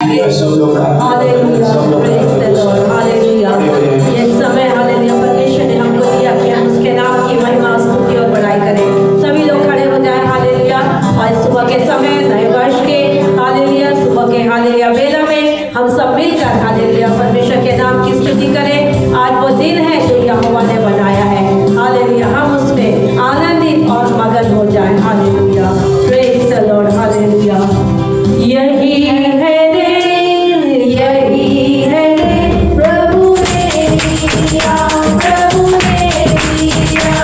सब लोग hallelujah, praise the Lord, hallelujah. ये समय हालेलुया परमेश्वर ने हमको दिया कि हम उसके नाम की महिमा स्तुति और बड़ाई करें। सभी लोग खड़े हो जाए हालेलुया। आज सुबह के समय नए वर्ष के हालेलुया, सुबह के हालेलुया बेला में हम सब मिलकर हालेलुया परमेश्वर के नाम की स्तुति करें। आज वो दिन है जो यहोवा ने बनाया है, हालेलुया। हम उसमें आनंदित और मगन हो जाए, hallelujah, praise the Lord, hallelujah. यही है प्रभु ने दिया, प्रभु ने दिया,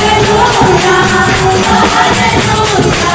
Hallelujah, hallelujah.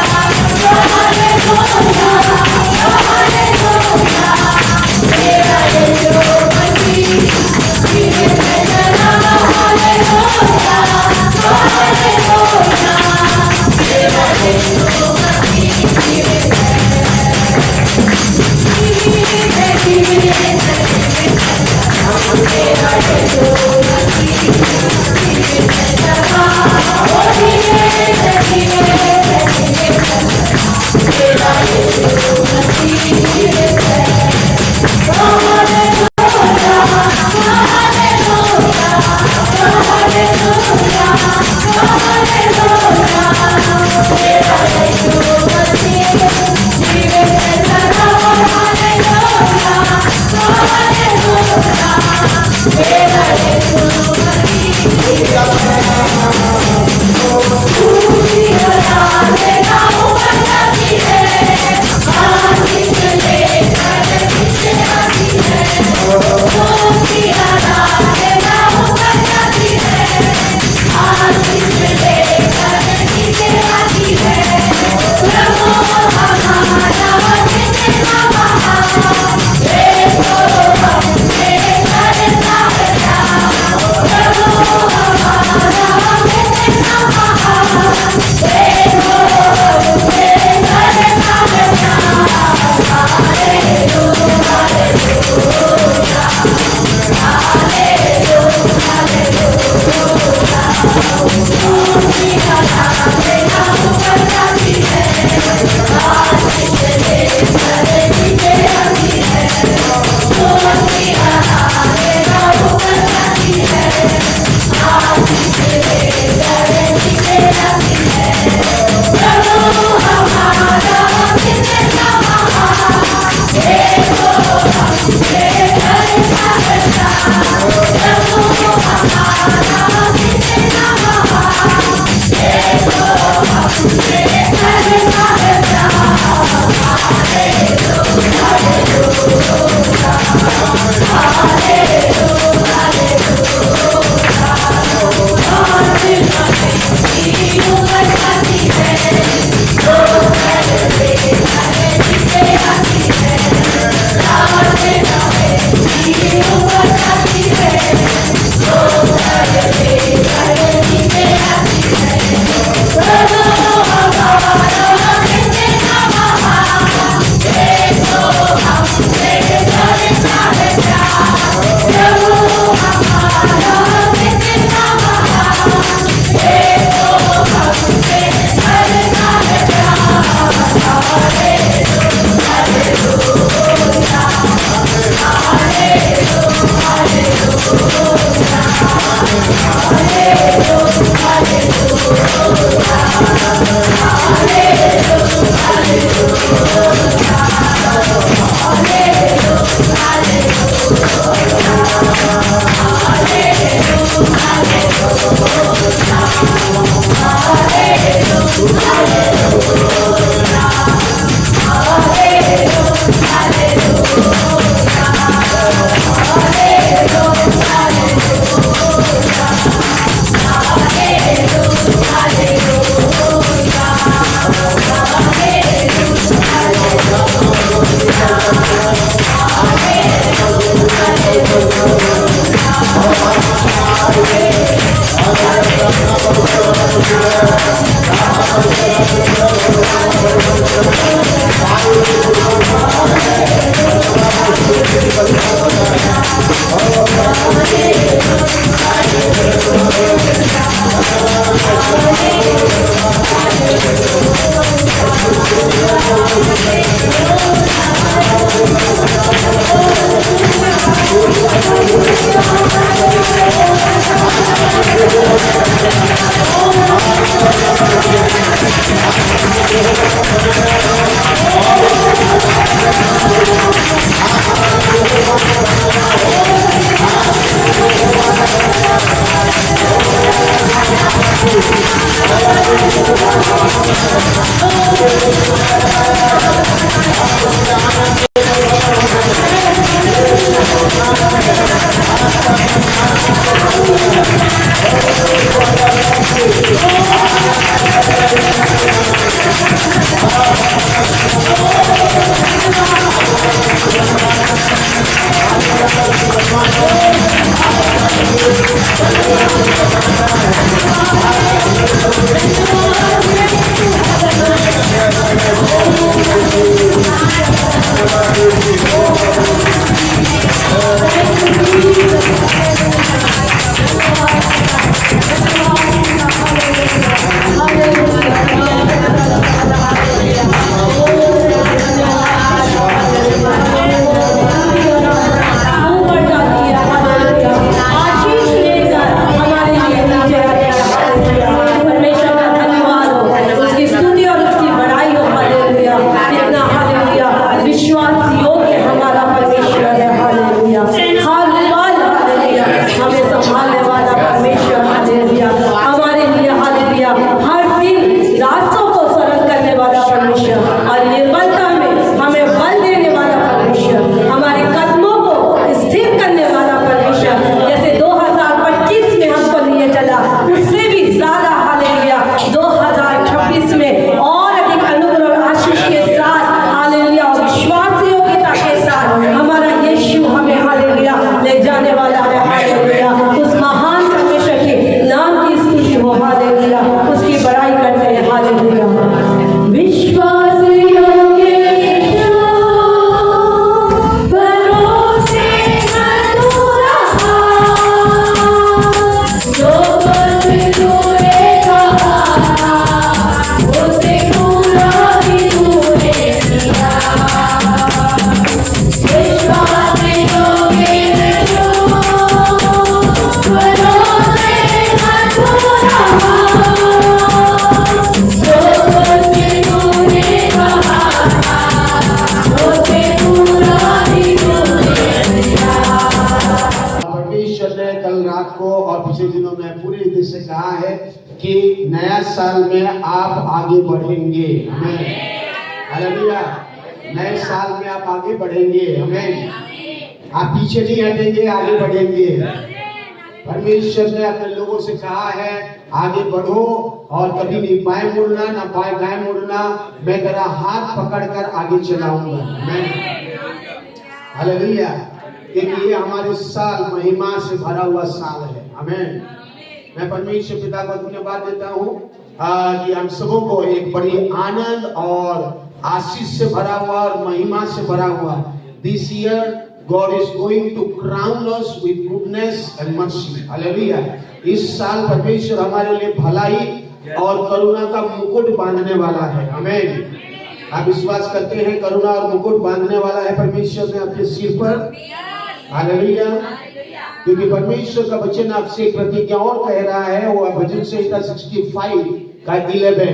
कि नया साल में आप आगे बढ़ेंगे। हमें हालेलुया, नए साल में आप आगे बढ़ेंगे। हमें आप पीछे नहीं हटेंगे, आगे बढ़ेंगे। परमेश्वर ने अपने लोगों से कहा है आगे बढ़ो और कभी नहीं बाएं मुड़ना ना दाएं मुड़ना, मैं तेरा हाथ पकड़कर आगे चलाऊंगा। मैं हालेलुया, क्योंकि ये हमारे साल महिमा से भरा हुआ साल है। आमीन। मैं परमेश्वर पिता को धन्यवाद देता हूँ कि हम सबों को एक बड़ी आनंद और आशीष से भरा हुआ और महिमा से भरा हुआ this year God is going to crown us with goodness and mercy. Hallelujah. इस साल परमेश्वर हमारे लिए भलाई और करुणा का मुकुट बांधने वाला है। आमीन। आप विश्वास करते हैं करुणा और मुकुट बांधने वाला है परमेश्वर ने आपके सिर पर? हालेलुया। क्योंकि परमेश्वर का वचन आपसे एक प्रतिज्ञा और कह रहा है, वो भजन संहिता 65 का 11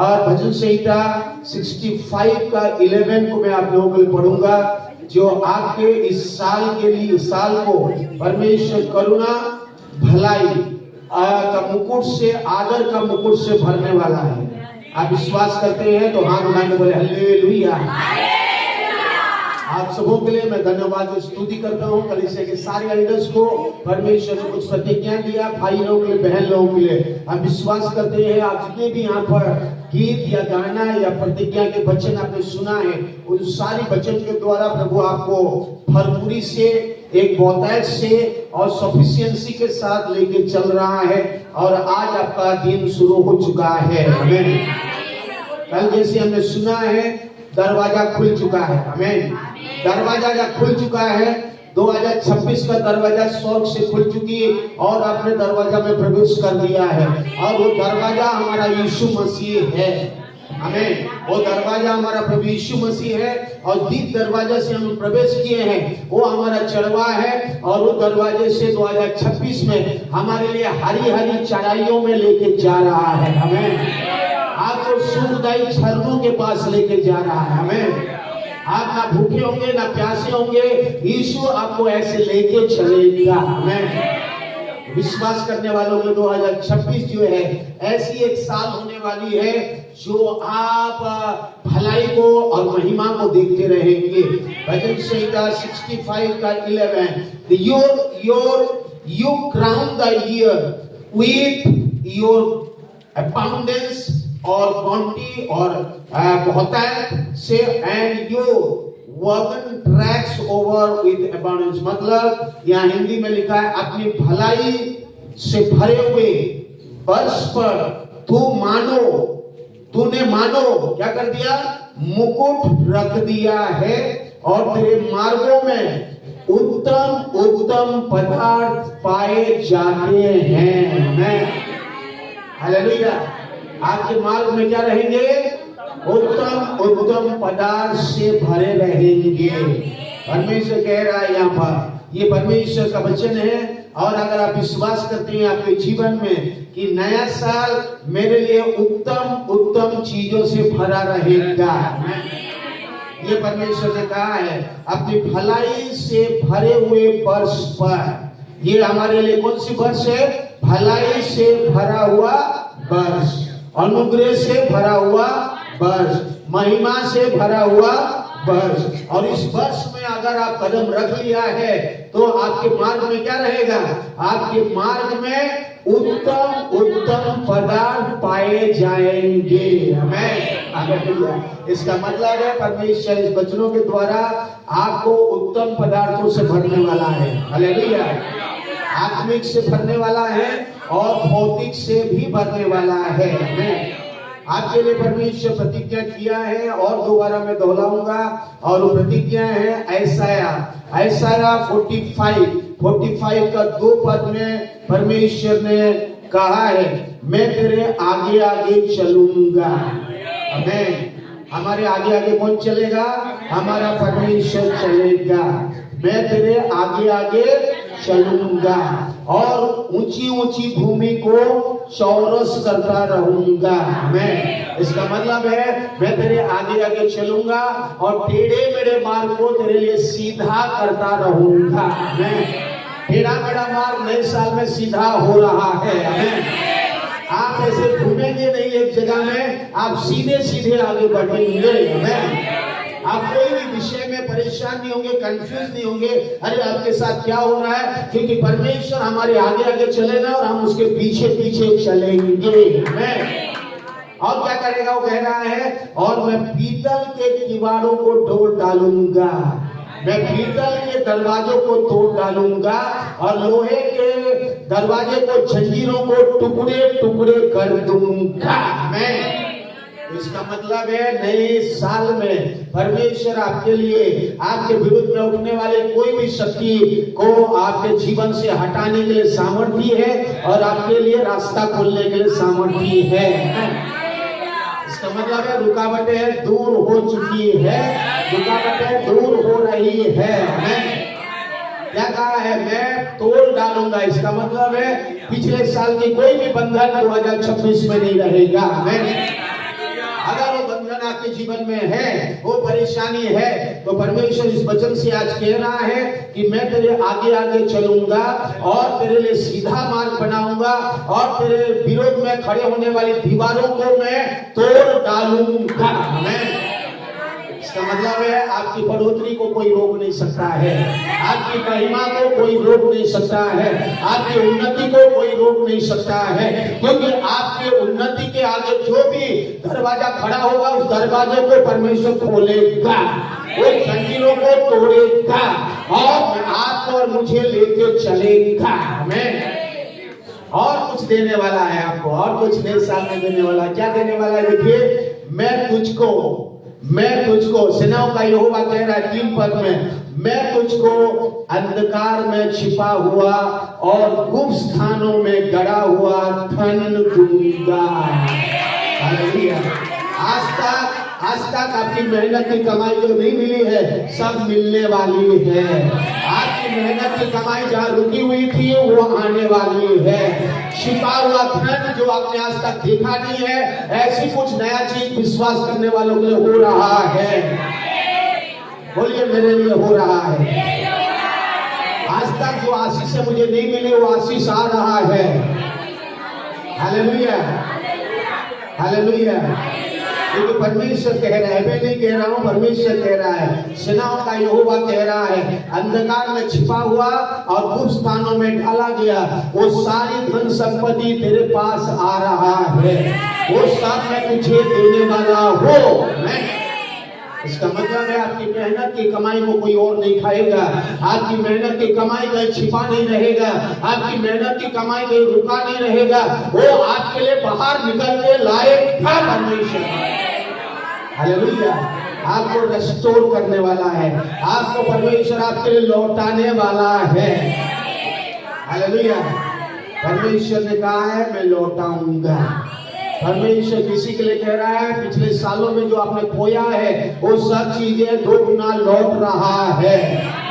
और भजन संहिता 65 का 11 को मैं आप लोगों को पढ़ूंगा, जो आपके इस साल के लिए, इस साल को परमेश्वर करुणा भलाई का मुकुट से, आदर का मुकुट से भरने वाला है। आप विश्वास करते हैं तो हाथ उठा के बोले हालेलुया। आप सबों के लिए मैं धन्यवाद और स्तुति करता हूँ। कलीसिया के सारे एल्डर्स को परमेश्वर ने कुछ प्रतिज्ञा दिया, भाई लोगों के लिए, बहन लोगों के लिए। हम विश्वास करते हैं आप जितने भी यहाँ पर गीत या गाना या प्रतिज्ञा के वचन आपने सुना है, उन सारी वचन के द्वारा प्रभु आपको भरपूरी से, एक बहुतायत से और सफिशिएंसी के साथ लेके चल रहा है और आज आपका दिन शुरू हो चुका है। हमें कल जैसे हमने सुना है दरवाजा खुल चुका है। हमें दरवाजा जब खुल चुका है, 2026 का दरवाजा स्वर्ग से खुल चुकी है और आपने दरवाजा में प्रवेश कर दिया है और वो दरवाजा हमारा यीशु मसीह है। हमें वो दरवाजा हमारा प्रभु यीशु मसीह है और जिस दरवाजे से हम प्रवेश किए हैं वो हमारा चढ़वा है और वो दरवाजे से 2026 में हमारे लिए हरी हरी चढ़ाइयों में लेके जा रहा है। हमें आपको सुखदायी झरनों के पास लेके जा रहा है। हमें आप ना भूखे होंगे ना प्यासे होंगे, यीशु आपको ऐसे लेके चलेगा। हमें विश्वास करने वालों के 2026 जो है ऐसी एक साल होने वाली है जो आप भलाई को और महिमा को देखते रहेंगे। भजन संहिता 65 का 11 you crown the year with your abundance or bounty or बहुतायत से, and your wagon tracks over with abundance। मतलब यहाँ हिंदी में लिखा है अपनी भलाई से भरे हुए वर्ष पर तूने मानो क्या कर दिया, मुकुट रख दिया है, और तेरे मार्गों में उत्तम उत्तम पदार्थ पाए जाते हैं। हालेलुया। आपके मार्ग में क्या रहेंगे, उत्तम उत्तम पदार्थ से भरे रहेंगे। परमेश्वर कह रहा है यहाँ पर, ये परमेश्वर का वचन है। और अगर आप विश्वास करते हैं आपके जीवन में कि नया साल मेरे लिए उत्तम उत्तम चीजों से भरा रहेगा, ये परमेश्वर ने कहा है, अपनी भलाई से भरे हुए वर्ष पर। ये हमारे लिए कौन सी वर्ष है, भलाई से भरा हुआ वर्ष, अनुग्रह से भरा हुआ वर्ष, महिमा से भरा हुआ वर्ष। और इस वर्ष में अगर आप कदम रख लिया है तो आपके मार्ग में क्या रहेगा, आपके मार्ग में उत्तम उत्तम पदार्थ पाए जाएंगे। हमें इसका मतलब है परमेश्वर इस वचनों के द्वारा आपको उत्तम पदार्थों से भरने वाला है। हालेलुया। आत्मिक से भरने वाला है और भौतिक से भी भरने वाला है। हमें आपके लिए परमेश्वर प्रतिज्ञा किया है और दोबारा मैं दोहराऊंगा, और वो प्रतिज्ञा है ऐसाया 45 का 2 पद में परमेश्वर ने कहा है, मैं तेरे आगे आगे चलूंगा। आमीन। हमारे आगे आगे कौन चलेगा, हमारा परमेश्वर चलेगा। मैं तेरे आगे आगे चलूंगा और ऊंची ऊंची भूमि को चौरस करता रहूंगा। मैं, इसका मतलब है मैं तेरे आगे आगे चलूंगा और टेढ़े मेढ़े मार्ग को तेरे लिए सीधा करता रहूंगा। मैं, टेढ़ा मेढ़ा मार्ग नए साल में सीधा हो रहा है। आप ऐसे घूमेंगे नहीं एक जगह में, आप सीधे सीधे आगे बढ़ेंगे। आप कोई भी विषय में परेशान नहीं होंगे, कंफ्यूज नहीं होंगे, अरे आपके साथ क्या हो रहा है, क्योंकि परमेश्वर हमारे आगे आगे चलेगा और हम उसके पीछे पीछे चलेंगे। और क्या करेगा, वो कह रहा है, और मैं पीतल के किवाड़ों को तोड़ डालूंगा, मैं पीतल के दरवाजों को तोड़ डालूंगा और लोहे के दरवाजे को, जंजीरों को टुकड़े टुकड़े कर दूंगा। मैं, इसका मतलब है नए साल में परमेश्वर आपके लिए, आपके विरुद्ध में उठने वाले कोई भी शक्ति को आपके जीवन से हटाने के लिए सामर्थ्य है और आपके लिए रास्ता खोलने के लिए सामर्थ्य है। इसका मतलब है रुकावटें दूर हो चुकी है, रुकावटें दूर हो रही है। क्या कहा है, मैं तोड़ डालूंगा। इसका मतलब है पिछले साल की कोई भी बंधन 2026 में नहीं रहेगा। अगर वो बंधन आपके जीवन में है, वो परेशानी है, तो परमेश्वर इस वचन से आज कह रहा है कि मैं तेरे आगे आगे चलूंगा और तेरे लिए सीधा मार्ग बनाऊंगा और तेरे विरोध में खड़े होने वाली दीवारों को मैं तोड़ डालूंगा। इसका मतलब है आपकी बढ़ोतरी को कोई रोक नहीं सकता है, आपकी महिमा को कोई रोक नहीं सकता है, आपकी उन्नति को कोई रोक नहीं सकता है, क्योंकि आपके उन्नति के आगे जो भी दरवाजा खड़ा होगा उस दरवाजे को परमेश्वर खोलेगा, वो जंजीरों को तोड़ेगा और आपको और मुझे लेके चलेगा। हमें और कुछ देने वाला है आपको, और कुछ नए साल में देने वाला। क्या देने वाला है, देखिए, मैं तुझको सेनाओं का यहोवा कह रहा है 3 पद में, मैं तुझको अंधकार में छिपा हुआ और गुप्त स्थानों में गड़ा हुआ धन दूंगा। हालेलुया। आज तक आपकी मेहनत की कमाई जो नहीं मिली है, सब मिलने वाली है। आपकी मेहनत की कमाई जहाँ रुकी हुई थी वो आने वाली है। छिपा हुआ धन जो आपने आज तक देखा नहीं है, ऐसी कुछ नया चीज विश्वास करने वालों के लिए हो रहा है। बोलिए, मेरे लिए हो रहा है। आज तक जो आशीष मुझे नहीं मिली वो आशीष आ रहा है। हालेलुया। हालेलुया। क्योंकि परमेश्वर कह रहा है, मैं नहीं कह रहा हूँ, परमेश्वर कह रहा है, सेनाओं का यहोवा कह रहा है, अंधकार में छिपा हुआ और गुप्त स्थानों में डाला गया वो सारी धन संपत्ति तेरे पास आ रहा है, वो सब मैं तुझे देने वाला हूँ। इसका मतलब है आपकी मेहनत की कमाई को कोई और नहीं खाएगा, आपकी मेहनत की कमाई कहीं छिपा नहीं रहेगा, आपकी मेहनत की कमाई कहीं रुका नहीं रहेगा, वो आपके लिए बाहर निकल के लाएगा परमेश्वर। हालेलुया। आपको रेस्टोर करने वाला है, आपको परमेश्वर आपके लिए लौटाने वाला है। हालेलुया। परमेश्वर ने कहा है मैं लौटाऊंगा। परमेश्वर किसी के लिए कह रहा है, पिछले सालों में जो आपने खोया है वो सब चीजें 2 गुना लौट रहा है,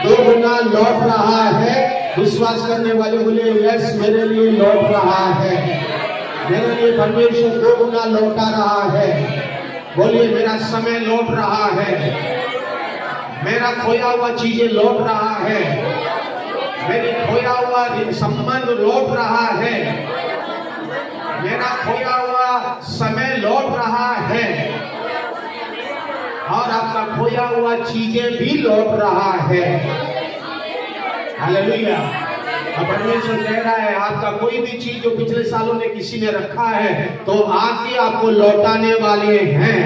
2 गुना लौट रहा है। विश्वास करने वाले बोले यस, मेरे लिए लौट रहा है, मेरे लिए परमेश्वर 2 गुना लौटा रहा है। बोलिए मेरा समय लौट रहा है, मेरा खोया हुआ चीजें लौट रहा है, मेरी खोया हुआ संबंध लौट रहा है, मेरा खोया हुआ समय लौट रहा है और आपका खोया हुआ चीजें भी लौट रहा है। हालेलुया। अब परमेश्वर कह रहा है आपका कोई भी चीज जो पिछले सालों में किसी ने रखा है तो आके आपको लौटाने वाले हैं।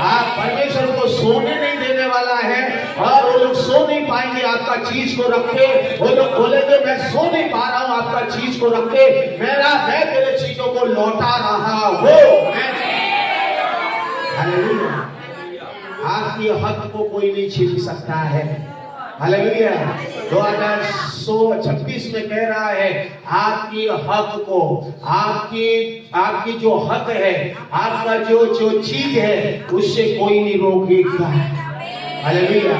आप परमेश्वर को सोने नहीं देने वाला है और वो लोग सो नहीं पाएंगे आपका चीज को रखे। वो लोग बोलेंगे मैं सो नहीं पा रहा हूं आपका चीज को रखे, मैं तेरे चीजों को लौटा रहा हूं। हालेलुया। आपकी हक को कोई नहीं छीन सकता है। हालेलुया। 2026 में कह रहा है आपकी हक को, आपकी जो हक है, आपका जो चीज है उससे कोई नहीं रोकेगा। हालेलुया।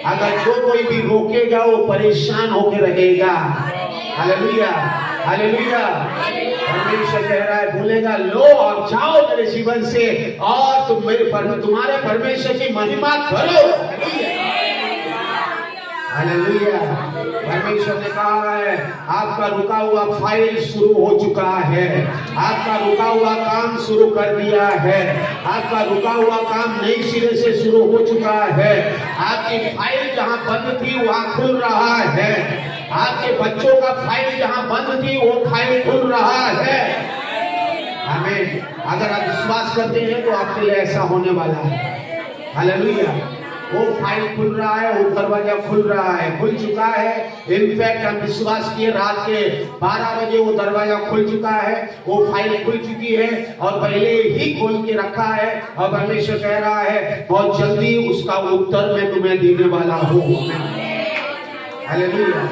अगर जो कोई भी रोकेगा वो परेशान होकर रहेगा। हालेलुया। हालेलुया। परमेश्वर कह रहा है, बोलेगा लो और जाओ मेरे जीवन से और तुम्हारे परमेश्वर की महिमा करो। हालेलुया। परमेश्वर ने कहा है आपका रुका हुआ फाइल शुरू हो चुका है, आपका रुका हुआ काम शुरू कर दिया है, आपका रुका हुआ काम नई सिरे से शुरू हो चुका है। आपकी फाइल जहां बंद थी वहां खुल रहा है, आपके बच्चों का फाइल जहां बंद थी वो फाइल खुल रहा है। आमीन। अगर आप विश्वास करते हैं तो आपके लिए ऐसा होने वाला है। हालेलुया। वो फाइल खुल रहा है, वो दरवाजा खुल रहा है, खुल चुका है। इनफैक्ट हम विश्वास किए रात के 12 बजे वो दरवाजा खुल चुका है, वो फाइल खुल चुकी है और पहले ही खोल के रखा है। और परमेश्वर कह रहा है बहुत जल्दी उसका उत्तर मैं तुम्हें देने वाला हूँ। हालेलुया।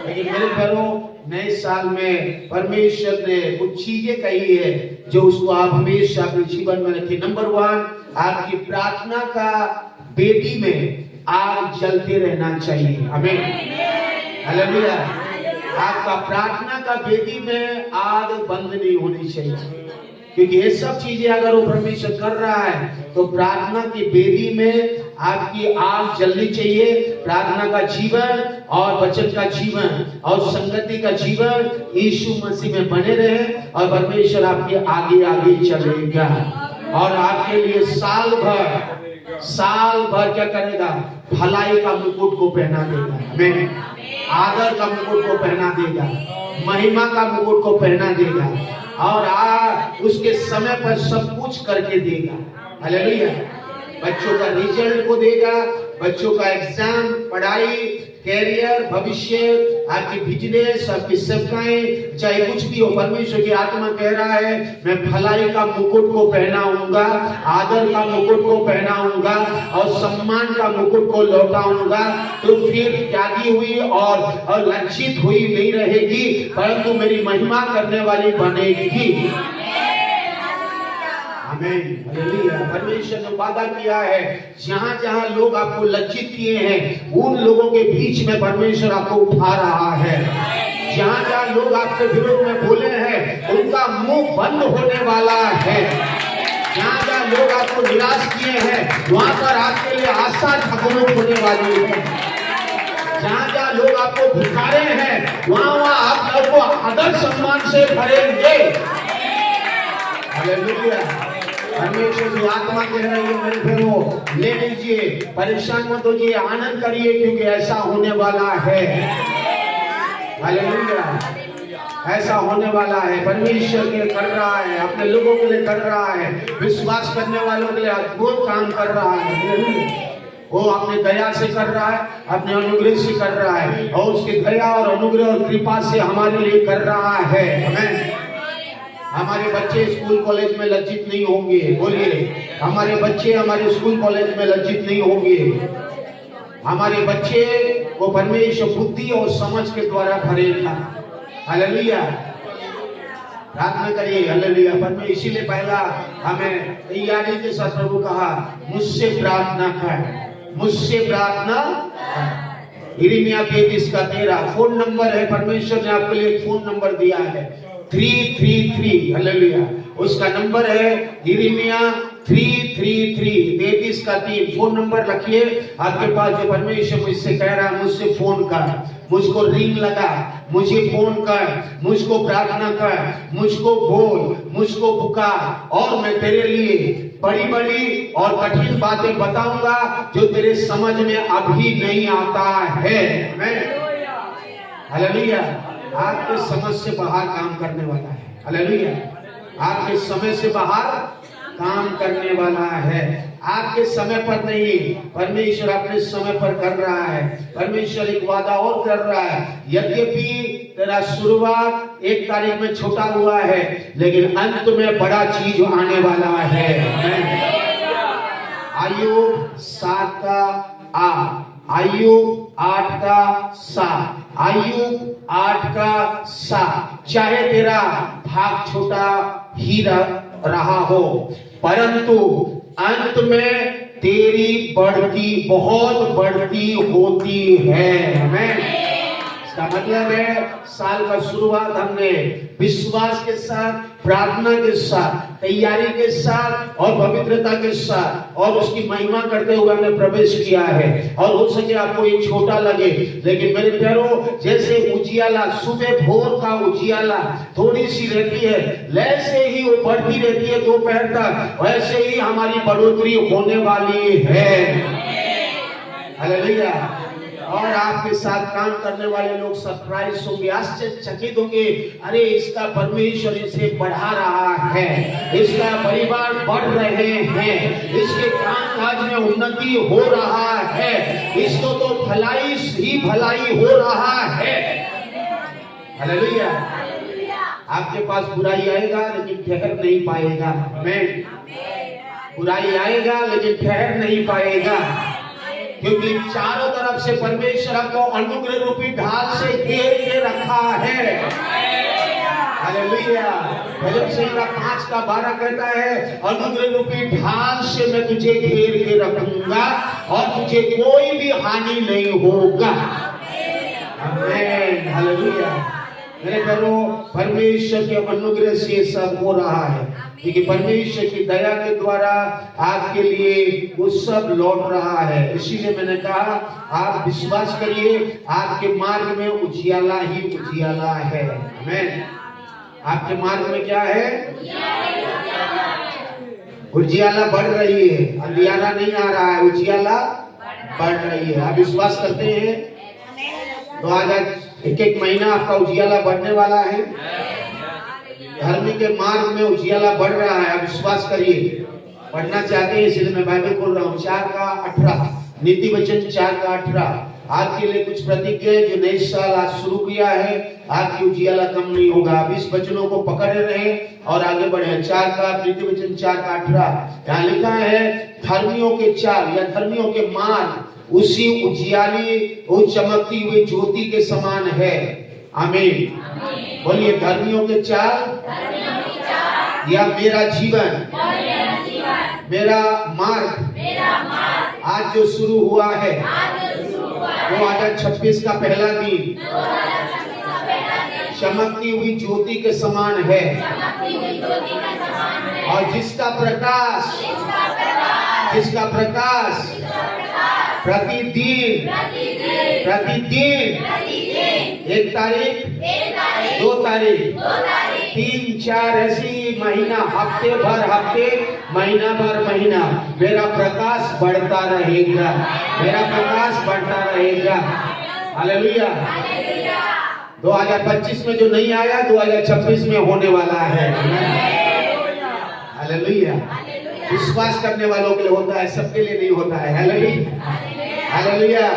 लेकिन मेरे प्यारों, नए साल में परमेश्वर ने कुछ चीजें कही है जो उसको आप हमेशा अपने जीवन में रखें। नंबर 1, आपकी प्रार्थना का बेदी में आग जलते रहना चाहिए। आमीन। हालेलुया। आपका प्रार्थना का बेदी में आग बंद नहीं होनी चाहिए, क्योंकि ये सब चीजें अगर वो परमेश्वर कर रहा है तो प्रार्थना की बेदी में आपकी आग जलनी चाहिए। प्रार्थना का जीवन और वचन का जीवन और संगति का जीवन यीशु मसीह में बने रहे और परमेश्वर आपके आगे आगे चलेगा और आपके लिए साल भर क्या करेगा? भलाई का मुकुट को पहना देगा, हमें आदर का मुकुट को पहना देगा, महिमा का मुकुट को पहना देगा और उसके समय पर सब कुछ करके देगा। हालेलुया। बच्चों का रिजल्ट को देगा, बच्चों का एग्जाम, पढ़ाई, कैरियर, भविष्य, आपकी बिजनेस, आपकी सेवकाएं, चाहे कुछ भी हो, परमेश्वर की आत्मा कह रहा है मैं भलाई का मुकुट को पहनाऊंगा, आदर का मुकुट को पहनाऊंगा और सम्मान का मुकुट को लौटाऊंगा। तो फिर त्यागी हुई और लज्जित हुई नहीं रहेगी, परंतु मेरी महिमा करने वाली बनेगी। आमीन। हालेलुया। परमेश्वर ने वादा किया है जहां जहां लोग आपको लज्जित किए हैं उन लोगों के बीच में परमेश्वर आपको उठा रहा है। जहां जहां लोग आपके विरोध में बोले हैं उनका मुंह बंद होने वाला है। जहां जहां लोग आपको निराश किए हैं वहां पर आपके लिए आशा जागृत होने वाली है। जहां जहां लोग आपको धिक्कारे हैं वहां आप लोगों को आदर सम्मान से भरेंगे। हालेलुया। परमेश्वर की आत्मा कह रही है मेरे प्यारो, ले लीजिए, परेशान मत होइए, आनंद करिए, क्योंकि ऐसा होने वाला है। हालेलुया, ऐसा होने वाला है। परमेश्वर के लिए कर रहा है, अपने लोगों के लिए कर रहा है, विश्वास करने वालों के लिए अद्भुत काम कर रहा है। वो अपने दया से कर रहा है, अपने अनुग्रह से कर रहा है, और उसकी दया और अनुग्रह और कृपा से हमारे लिए कर रहा है। आमीन। हमारे बच्चे स्कूल कॉलेज में लज्जित नहीं होंगे। बोलिए, हमारे बच्चे हमारे स्कूल कॉलेज में लज्जित नहीं होंगे। हमारे बच्चे को परमेश्वर बुद्धि और समझ के द्वारा भरेगा। हालेलुया, प्रार्थना करिए। हालेलुया, परमेश्वर इसीलिए पहला हमें तैयारी के साथ प्रभु कहा, मुझसे प्रार्थना कर, मुझसे प्रार्थना। यिर्मयाह 33:13 फोन नंबर है। परमेश्वर ने आपके लिए एक फोन नंबर दिया है 333। हालेलुया, उसका नंबर है यिर्मयाह 333 33:3। फोन नंबर रखिए आपके पास। जो परमेश्वर मुझसे कह रहा है, मुझसे फोन कर, मुझको रिंग लगा, मुझे फोन कर, मुझको प्रार्थना कर, मुझको बोल, मुझको पुकार, और मैं तेरे लिए बड़ी बड़ी और कठिन बातें बताऊंगा जो तेरे समझ में अभी नहीं आता है। हालेलुया, आपके समझ से बाहर काम करने वाला है। हालेलुया, आपके समय से बाहर काम करने वाला है। आपके समय पर नहीं, परमेश्वर अपने समय पर कर रहा है। परमेश्वर एक वादा और कर रहा है, यद्यपि तेरा शुरुआत 1 तारीख में छोटा हुआ है, लेकिन अंत में बड़ा चीज आने वाला है। आय्यूब 7:8, आय्यूब 8:7, आय्यूब 8:7। चाहे तेरा भाग छोटा ही रहा हो, परंतु अंत में तेरी बढ़ती बहुत बढ़ती होती है। आमीन। इसका मतलब है, साल का शुरुआत हमने विश्वास के साथ, प्रार्थना के साथ, तैयारी के साथ और पवित्रता के साथ और उसकी महिमा करते हुए हमने प्रवेश किया है। और हो सके आपको ये छोटा लगे, लेकिन मेरे प्यारो, जैसे उजियाला, सुबह भोर का उजियाला थोड़ी सी रहती है, वैसे ही वो बढ़ती रहती है दोपहर तक, वैसे ही हमारी बढ़ोतरी होने वाली है। हालेलुया। और आपके साथ काम करने वाले लोग सरप्राइज होंगे, आश्चर्यचकित होंगे, अरे इसका परमेश्वर इसे बढ़ा रहा है, इसका परिवार बढ़ रहे हैं, इसके काम काज में उन्नति हो रहा है, इसको तो भलाई ही भलाई हो रहा है। हालेलुया। आपके पास बुराई आएगा लेकिन ठहर नहीं पाएगा। आमीन। बुराई आएगा लेकिन ठहर नहीं पाएगा, क्योंकि चारों तरफ से परमेश्वर आपको अनुग्रह रूपी ढाल से घेर के रखा है। हालेलुया। भजन संहिता 5:12 कहता है, अनुग्रह रूपी ढाल से मैं तुझे घेर के रखूंगा और तुझे कोई भी हानि नहीं होगा। आमीन। हालेलुया। मेरे प्यारो, परमेश्वर के अनुग्रह से सब हो रहा है, क्योंकि परमेश्वर की दया के द्वारा आपके लिए वो सब लौट रहा है। इसीलिए मैंने कहा, आप विश्वास करिए, आपके मार्ग में उजियाला ही उजियाला है। आमीन। आपके मार्ग में क्या है? उजियाला बढ़ रही है, अंधियारा नहीं आ रहा है, उजियाला बढ़ रही है। आप विश्वास करते हैं? तो आज एक महीना आपका उजियाला बढ़ने वाला है। धर्म के मार्ग में उजियाला बढ़ रहा है। आप विश्वास करिए, बढ़ना चाहते हैं, इसलिए मैं बाइबल खोल रहा हूँ। 4:18, नीति वचन 4:18। आपके लिए कुछ प्रतिज्ञा जो नए साल आज शुरू किया है, आपकी उजियाला कम नहीं होगा। आप इस वचनों को पकड़े रहे और आगे बढ़े। 4 का नीति वचन 4:18 यहाँ लिखा है, धर्मियों के चाल या धर्मियों के मार्ग उसी उजियाली, वो चमकती हुई ज्योति के समान है। आमीन। बोलिए, धर्मियों के चाल या मेरा जीवन, मेरा मार्ग आज जो शुरू हुआ है, 2026 का पहला दिन चमकती हुई ज्योति के समान है, और जिसका प्रकाश प्रतिदिन 1 तारीख, 2 तारीख, 3, 4 ऐसी महीना, हफ्ते महीना भर महीना मेरा प्रकाश बढ़ता रहेगा, मेरा प्रकाश बढ़ता रहेगा। हालेलुया। 2025 में जो नहीं आया 2026 में होने वाला है। हालेलुया। विश्वास करने वालों के लिए होता है, सबके लिए नहीं होता है। Hallelujah, hallelujah.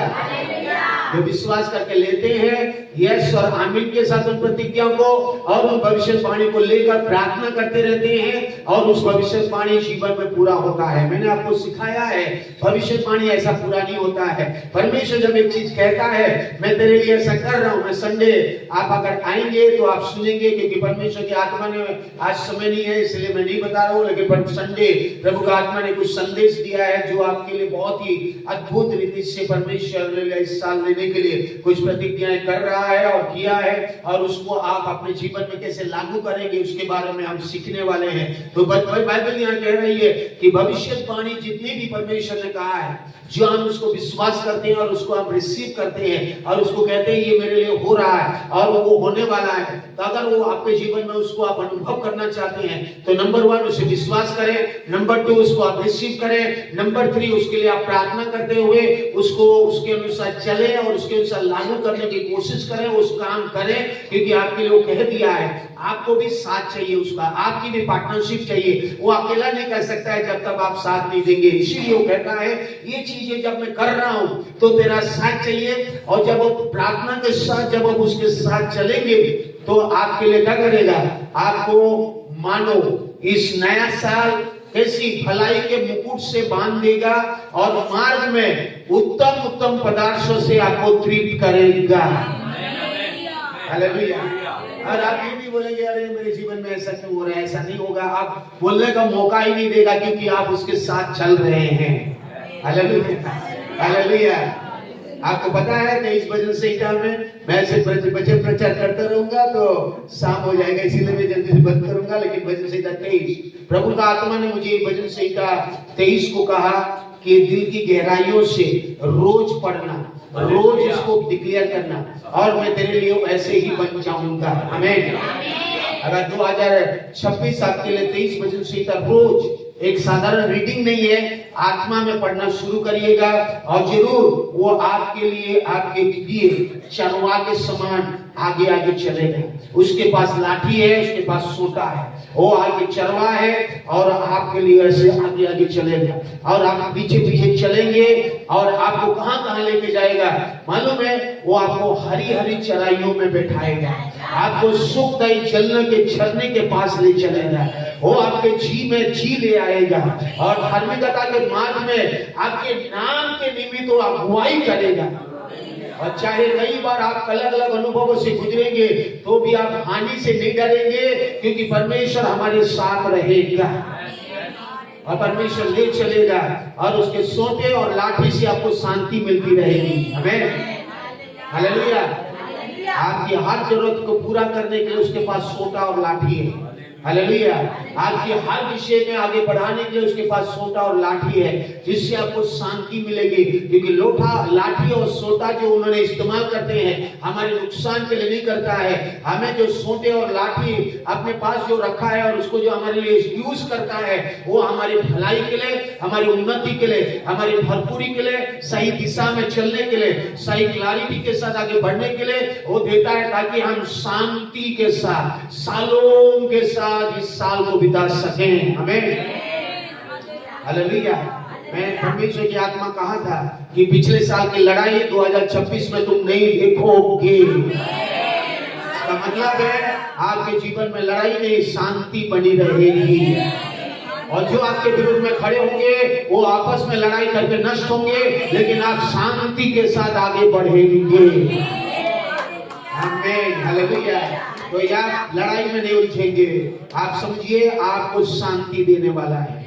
जो विश्वास करके लेते हैं यस और आमीन के साथ उन प्रतिज्ञाओं को और उन भविष्यवाणी को लेकर प्रार्थना करते रहते हैं और उस भविष्यवाणी जीवन में पूरा होता है। मैंने आपको सिखाया है भविष्यवाणी ऐसा पूरा नहीं होता है। परमेश्वर जब एक चीज कहता है मैं तेरे लिए ऐसा कर रहा हूं, मैं संडे आप अगर आएंगे तो आप सुनेंगे, क्योंकि परमेश्वर की आत्मा ने आज समय नहीं है इसलिए मैं नहीं बता रहा हूँ, लेकिन संडे प्रभु का आत्मा ने कुछ संदेश दिया है जो आपके लिए बहुत ही अद्भुत रीति से परमेश्वर इस साल लेने के लिए कुछ प्रतिज्ञाएं कर रहा है और किया है, और उसको आप अपने जीवन में कैसे लागू करेंगे उसके बारे में हम सीखने वाले हैं। तो बाइबल यहाँ कह रही है कि भविष्यवाणी जितनी भी परमेश्वर ने कहा है, जो हम उसको विश्वास करते हैं और उसको हम रिसीव करते हैं और उसको कहते हैं ये मेरे लिए हो रहा है और वो होने वाला है, तो अगर वो आपके जीवन में उसको आप अनुभव करना चाहते हैं तो नंबर 1 उसे विश्वास करें, नंबर 2 उसको आप रिसीव करें, नंबर 3 उसके लिए आप प्रार्थना करते हुए उसको उसके अनुसार चले और उसके अनुसार लागू करने की कोशिश करें, उस काम करें, क्योंकि आपके लिए वो कह दिया है। आपको भी साथ चाहिए उसका, आपकी भी पार्टनरशिप चाहिए। वो अकेला नहीं कर सकता है जब तक आप साथ नहीं देंगे। इसीलिए वो कहता है ये चीजें जब मैं कर रहा हूं तो तेरा साथ चाहिए, और जब वो प्रार्थना के साथ जब आप उसके साथ चलेंगे तो आपके लिए क्या करेगा, आपको मानो इस नया साल कैसी भलाई के मुकुट से बांध देगा और मार्ग में उत्तम उत्तम पदार्थों से आपको तृप्त करेगा। हालेलुया। और आप ये भी बोलेंगे अरे मेरे जीवन में ऐसा क्यों हो रहा है, ऐसा नहीं होगा, आप बोलने का मौका ही नहीं देगा क्योंकि आप उसके साथ चल रहे हैं। Hallelujah, hallelujah. आपको पता है 23 भजन संहिता में मैं ऐसे बच्चे प्रचार करता रहूंगा तो शाम हो जाएगा, इसीलिए मैं जल्दी से बंद करूंगा। लेकिन भजन संहिता 23 प्रभु का आत्मा ने मुझे भजन संहिता 23 को कहा कि दिल की गहराइयों से रोज पढ़ना, रोज इसको डिक्लेयर करना, और मैं तेरे लिए ऐसे ही बन जाऊंगा। आमीन। अगर 2026 आपके लिए 23 भजन संहिता रोज एक साधारण रीडिंग नहीं है, आत्मा में पढ़ना शुरू करिएगा और जरूर वो आपके लिए चरवा के समान आगे आगे चलेगा। उसके पास लाठी है, उसके पास सोटा है, वो आगे चरवा है और आपके लिए ऐसे आगे आगे चलेगा और आप पीछे पीछे चलेंगे और आपको कहां कहां लेके जाएगा मालूम है, वो आपको हरी हरी चराइयों में बैठाएगा, आपको सुखदायी जल के झरने के पास ले चलेगा, वो आपके जी में जी ले आएगा और धार्मिकता के मार्ग में आपके नाम के निमित्त वो अगुवाई करेगा। और चाहे कई बार आप अलग अलग अनुभवों से गुजरेंगे तो भी आप हानि से नहीं डरेंगे, क्योंकि परमेश्वर हमारे साथ रहेगा और परमेश्वर ले चलेगा और उसके सोटे और लाठी से आपको शांति मिलती रहेगी। आमीन, हालेलुया। आपकी हर जरूरत को पूरा करने के लिए उसके पास सोटा और लाठी है। हालेलुया। आपकी हर विषय में आगे बढ़ाने के लिए उसके पास सोटा और लाठी है, जिससे आपको शांति मिलेगी, क्योंकि लाठी और सोटा जो उन्होंने इस्तेमाल करते हैं हमारे नुकसान के लिए नहीं करता है। हमें जो सोटे और लाठी अपने पास जो रखा है और उसको जो हमारे लिए यूज करता है वो हमारी भलाई के लिए, हमारी उन्नति के लिए, हमारी भरपूरी के लिए, सही दिशा में चलने के लिए, सही क्लैरिटी के साथ आगे बढ़ने के लिए वो देता है, ताकि हम शांति के साथ, शालोम के साथ इस साल को बिता सकें। आमीन, हालेलुया। मैं परमेश्वर की आत्मा कहा था कि पिछले साल की लड़ाई 2026 में तुम नहीं देखोगे। इसका मतलब है आपके जीवन में लड़ाई नहीं, शांति बनी रहेगी और जो आपके विरुद्ध में खड़े होंगे वो आपस में लड़ाई करके नष्ट होंगे, लेकिन आप शांति के साथ आगे बढ़ेंगे। आमीन, हालेलुया। तो यार लड़ाई में नहीं उलझेंगे, आप समझिए आपको शांति देने वाला है।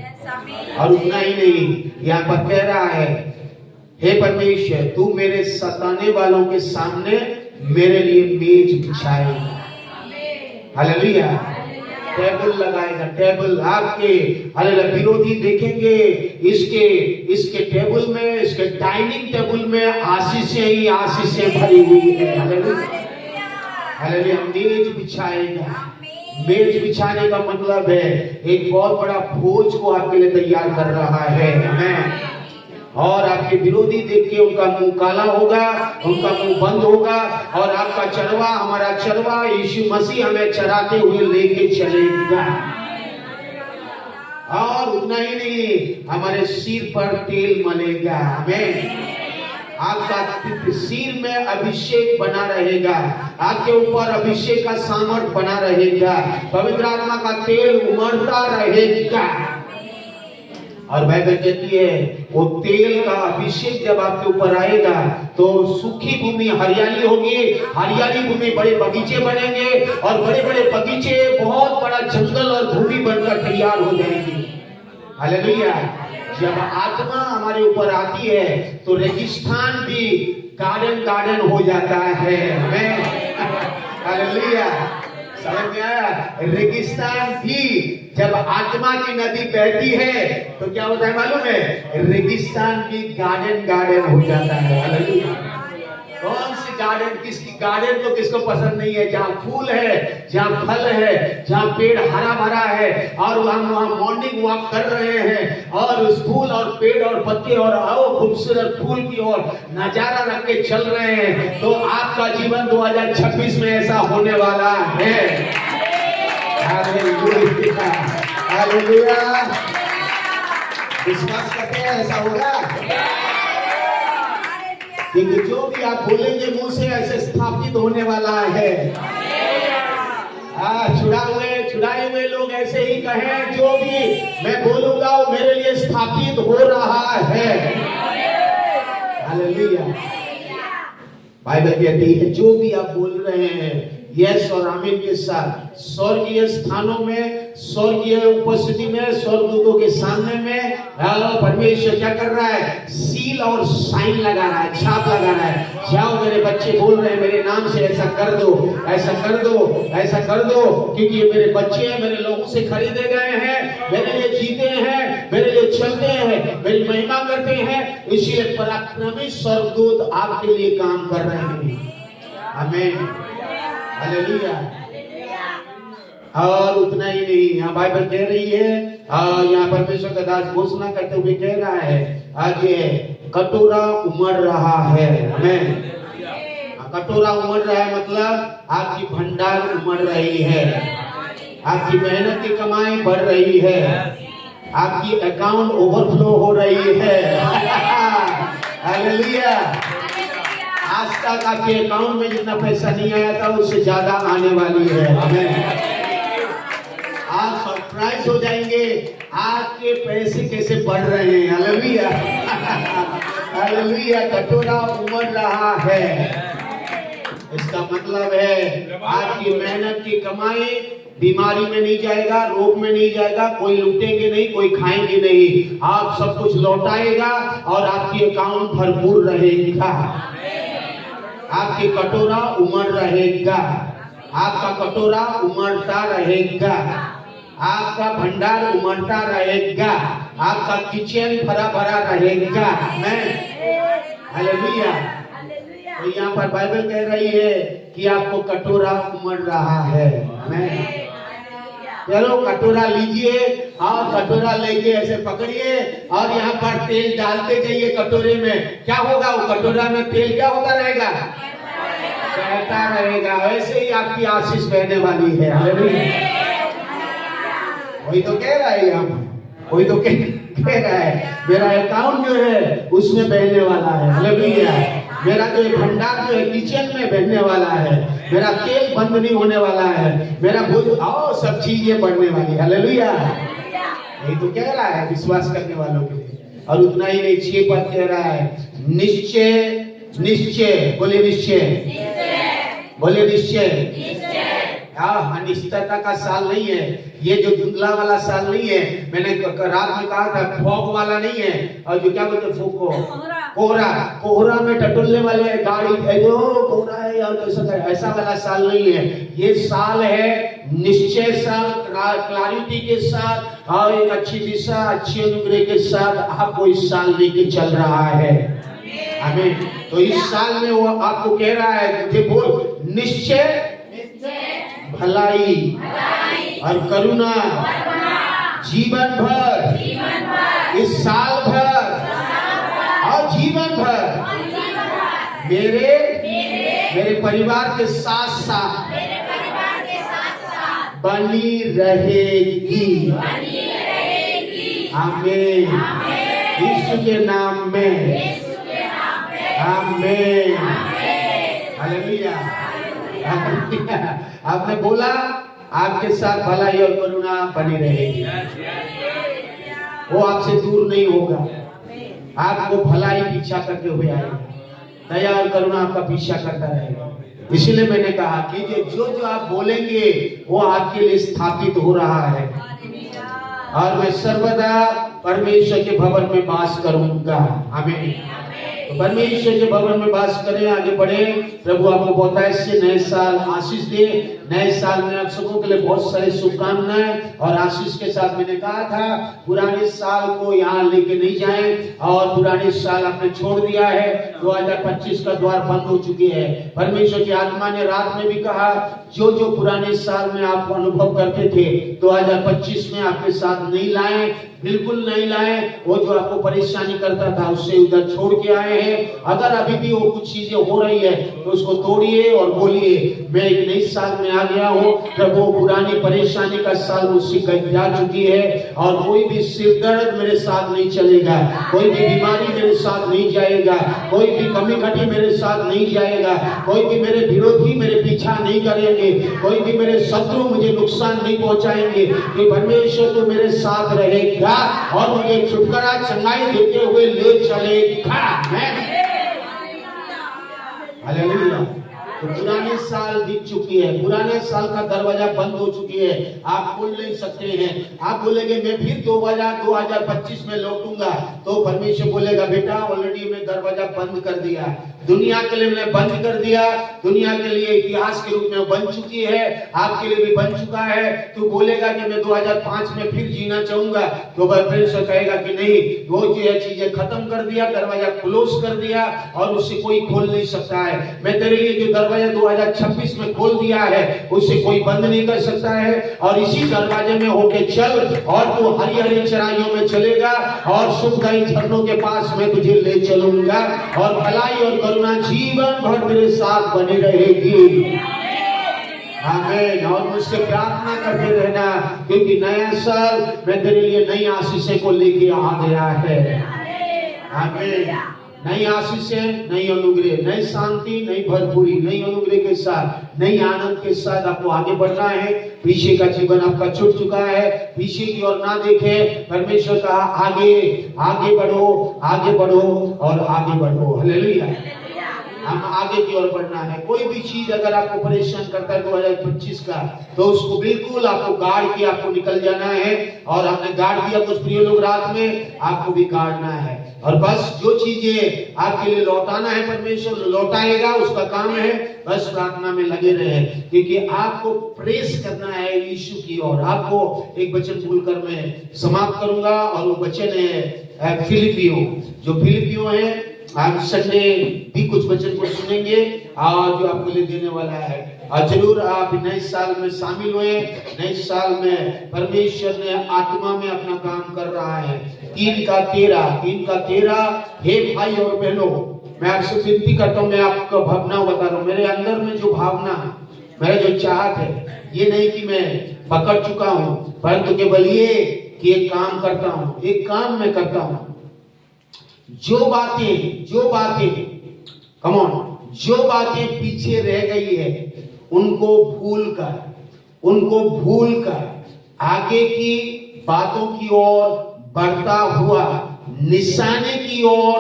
और उतना ही नहीं, यहाँ पर कह रहा है हे परमेश्वर तू मेरे सताने वालों के सामने मेरे लिए मेज बिछाएगा। हालेलुया। टेबल लगाएगा, टेबल आपके हालेलुया विरोधी देखेंगे इसके टेबल में, इसके डाइनिंग टेबल में आशीषें ही आशीषें भरी हुई है। Hallelujah, hallelujah. मेज बिछाएगा, मेज बिछाने का मतलब है एक बहुत बड़ा भोज को आपके लिए तैयार कर रहा है। आमेन। और आपके विरोधी देख के उनका मुंह काला होगा, उनका मुंह बंद होगा, और आपका चरवा, हमारा चरवा यीशु मसीह हमें चराते हुए लेके चलेगा। और उतना ही नहीं, हमारे सिर पर तेल मलेगा। आमेन। आपका सिर में अभिषेक बना रहेगा, आपके ऊपर अभिषेक का सामर्थ बना रहेगा, पवित्र आत्मा का तेल उमड़ता रहेगा। और बाइबल कहती है वो तेल का अभिषेक जब आपके ऊपर आएगा तो सूखी भूमि हरियाली होगी, हरियाली भूमि बड़े बगीचे बनेंगे, और बड़े बड़े बगीचे बहुत बड़ा जंगल और भूमि बनकर तैयार हो जाएगी। हालेलुया। जब आत्मा हमारे ऊपर आती है तो रेगिस्तान भी गार्डन गार्डन हो जाता है। आमेन। हालेलुया। समझ में आया? रेगिस्तान भी जब आत्मा की नदी बहती है तो क्या होता है मालूम है? रेगिस्तान भी गार्डन गार्डन हो जाता है। हालेलुया। कौन सी गार्डन, किसकी गार्डन तो किसको पसंद नहीं है? जहाँ फूल है, जहाँ फल है, जहाँ पेड़ हरा भरा है, और हम वहाँ मॉर्निंग वॉक कर रहे हैं, और उस फूल और पेड़ और पत्ते और आओ खूबसूरत फूल की ओर नजारा रख के चल रहे हैं। तो आपका जीवन 2026 में ऐसा होने वाला है। हालेलुया। हालेलुया। विश्वास करते हैं ऐसा होगा? क्योंकि जो भी आप बोलेंगे मुंह से ऐसे स्थापित होने वाला है। छुड़ाए हुए लोग ऐसे ही कहें, जो भी मैं बोलूंगा वो मेरे लिए स्थापित हो रहा है। हालेलुया। बाइबल कहती है जो भी आप बोल रहे हैं यस और आमीन के साथ, स्वर्गीय स्थानों में, स्वर्गीय उपस्थिति में, स्वर्गदूतों के सामने में परमेश्वर क्या कर रहा है? सील और साइन लगा रहा है, छाप लगा रहा है। जाओ मेरे बच्चे बोल रहे हैं मेरे नाम से ऐसा कर दो, ऐसा कर दो, ऐसा कर दो, क्योंकि ये मेरे बच्चे हैं, मेरे लोगों से खरीदे गए हैं, मेरे लिए जीते हैं, मेरे लिए चलते हैं, मेरी महिमा करते हैं। इसलिए पराक्रमी स्वर्गदूत आपके लिए काम कर रहे हैं। आमीन। हालेलुया। और उतना ही नहीं, यहाँ बाइबल कह रही है, यहाँ परमेश्वर का दास घोषणा करते हुए कह रहा है आगे कटोरा उमड़ रहा है। आमीन। कटोरा उमड़ रहा है मतलब आपकी भंडार उमड़ रही है, आपकी मेहनत की कमाई बढ़ रही है, आपकी अकाउंट ओवरफ्लो हो रही है। हालेलुया। आज तक आपके अकाउंट में जितना पैसा नहीं आया था उससे ज्यादा आने वाली है। आमीन। आप सरप्राइज हो जाएंगे आपके पैसे कैसे बढ़ रहे हैं। हालेलुया। हालेलुया। कटोरा उमड़ रहा है, इसका मतलब है आपकी मेहनत की कमाई बीमारी में नहीं जाएगा, रोग में नहीं जाएगा, कोई लूटेंगे नहीं, कोई खाएंगे नहीं, आप सब कुछ लौटाएगा और आपकी अकाउंट भरपूर रहेगा। आपकी कटोरा उमड़ रहेगा, आपका कटोरा उमड़ता रहेगा, आपका भंडार उमड़ता रहेगा, आपका किचन भरा भरा रहेगा। हालेलुया। तो यहाँ पर बाइबल कह रही है कि आपको कटोरा उमड़ रहा है। चलो कटोरा लीजिए और कटोरा लेके ऐसे पकड़िए और यहाँ पर तेल डालते जाइए कटोरे में। क्या होगा? वो कटोरा में तेल क्या होता रहेगा? बहता रहेगा। वैसे ही आपकी आशीष बहने वाली है। हालेलुया। वही तो कह रहा है, हम वही तो कह रहा है मेरा अकाउंट जो है उसमें बहने वाला है। हालेलुया। मेरा जो भंडार जो है किचन में बहने वाला है, मेरा तेल बंद नहीं होने वाला है, मेरा भोज और सब चीजें बढ़ने वाली। हालेलुया। यही तो कह रहा है विश्वास करने वालों के लिए। और उतना ही नहीं, 6 पद कह रहा है निश्चय, निश्चय, बोले निश्चय, बोले निश्चय। अनिश्चितता का साल नहीं है ये, जो धुंधला वाला साल नहीं है। मैंने रात में कहा था फॉग वाला नहीं है, और जो क्या बोलते कोहरा, कोहरा में टटोलने वाले गाड़ी जो कोहरा है या ऐसा वाला साल नहीं है। ये साल है निश्चय साल, क्लैरिटी के साथ और एक अच्छी दिशा, अच्छी अनुग्रह के साथ आपको इस साल लेके चल रहा है। आमीन। तो इस साल में वो आपको कह रहा है, बोल निश्चय, भलाई, और करुणा जीवन भर, इस साल भर और जीवन भर मेरे परिवार के साथ साथ बनी रहेगी। आमीन। यीशु के नाम में आमीन। हालेलुया। आपने बोला आपके साथ भलाई और करुणा बनी रहेगी, वो आपसे दूर नहीं होगा, आपको भलाई पीछा करते हुए आएगा, दया और करुणा आपका पीछा करता रहेगा। इसलिए मैंने कहा कि जो आप बोलेंगे वो आपके लिए स्थापित हो रहा है, और मैं सर्वदा परमेश्वर के भवन में वास करूंगा। आमीन। तो परमेश्वर के भवन में वास करें, आगे बढ़े। प्रभु आपको बहुत ऐसे नए साल आशीष दे। नए साल में आप सबों के लिए बहुत सारी शुभकामनाएं और आशीष के साथ मैंने कहा था पुराने साल को यहाँ लेके नहीं जाएं, और पुराने साल आपने छोड़ दिया है। 2025 का द्वार बंद हो चुकी है। परमेश्वर की आत्मा ने रात में भी कहा जो पुराने साल में आप अनुभव करते थे 2025 में आपके साथ नहीं लाए, बिल्कुल नहीं लाए। वो जो आपको परेशानी करता था उससे उधर छोड़ के आए हैं। अगर अभी भी वो कुछ चीजें हो रही है तो उसको तोड़िए और बोलिए मैं एक नई साल में आ गया हूँ। प्रभु पुरानी परेशानी का साल मुझसे जा चुकी है, और कोई भी सिर दर्द मेरे साथ नहीं चलेगा, कोई भी बीमारी मेरे साथ नहीं जाएगा, कोई भी कमी घटी मेरे साथ नहीं जाएगा, कोई भी मेरे विरोधी मेरे पीछा नहीं करेंगे, कोई भी मेरे शत्रु मुझे नुकसान नहीं पहुंचाएंगे, कि परमेश्वर तो मेरे साथ रहेगा और मुझे छुटकारा चंगाई देते हुए ले चलेगा। हालेलुया। तो पुराने साल बीत चुकी है, पुराने साल का दरवाजा बंद हो चुकी है, आप खोल नहीं सकते हैं। आप बोलेंगे मैं फिर 2025 में लौटूंगा, तो परमेश्वर बोलेगा बेटा ऑलरेडी मैं दरवाजा बंद कर दिया, दुनिया के लिए मैंने बंद कर दिया, दुनिया के लिए इतिहास के रूप में बन चुकी है, आपके लिए भी बन चुका है। तू बोलेगा कि मैं 2005 में फिर जीना चाहूंगा, तो परमेश्वर कहेगा कि नहीं, वो जो चीजें खत्म कर दिया, दरवाजा क्लोज कर दिया और उससे कोई खोल नहीं सकता है। मैं तेरे लिए जो दरवाजा 2026 में खोल दिया है उसे कोई बंद नहीं कर सकता है, और इसी दरवाजे में होके चल, और तू हरी हरी चराइयों में चलेगा, और सुखदायी झरनों के पास मैं तुझे ले चलूंगा, और भलाई और करुणा जीवन भर तेरे साथ बनी रहेगी। आमीन। और मुझसे प्रार्थना करते रहना, क्योंकि नया साल मैं तेरे लिए नई आशीषें को लेके आ गया है। आमीन। नई आशीषें, नई अनुग्रह, नई शांति, नई भरपूरी, नई अनुग्रह के साथ, नई आनंद के साथ आपको आगे बढ़ना है। पीछे का जीवन आपका छूट चुका है, पीछे की ओर ना देखे। परमेश्वर कहा आगे आगे बढ़ो, आगे बढ़ो और आगे बढ़ो। हालेलुया। हम आगे की ओर बढ़ना है। कोई भी चीज अगर आपको परेशान करता है 2025 का, तो उसको बिल्कुल आपको गाड़ के आपको निकल जाना है, और आपने गाड़ दिया कुछ प्रिय लोग रात में, आपको भी गाड़ना है। और बस जो चीजें आपके लिए लौटाना है परमेश्वर लौटाएगा, उसका काम है। बस प्रार्थना में लगे रहे, क्योंकि आपको प्रेस करना है यीशु की ओर। आपको एक वचन बोलकर मैं समाप्त करूंगा, और वो वचन है फिलिपियो। जो फिलिपियो है, आज संडे भी कुछ वचन को सुनेंगे और जो आपके लिए देने वाला है। और जरूर आप नए साल में शामिल हुए। नए साल में परमेश्वर ने आत्मा में अपना काम कर रहा है। 3 का 13 हे भाई और बहनों, मैं आपसे विनती करता हूँ, मैं आपको भावना बता रहा हूँ। मेरे अंदर में जो भावना, मेरा जो चाहत है, ये नहीं कि मैं पकड़ चुका हूँ, परंतु केवल ये कि एक काम करता हूँ, एक काम मैं करता हूँ। जो बातें कम ऑन, जो बातें पीछे रह गई है उनको भूल कर आगे की बातों की ओर बढ़ता हुआ निशाने की ओर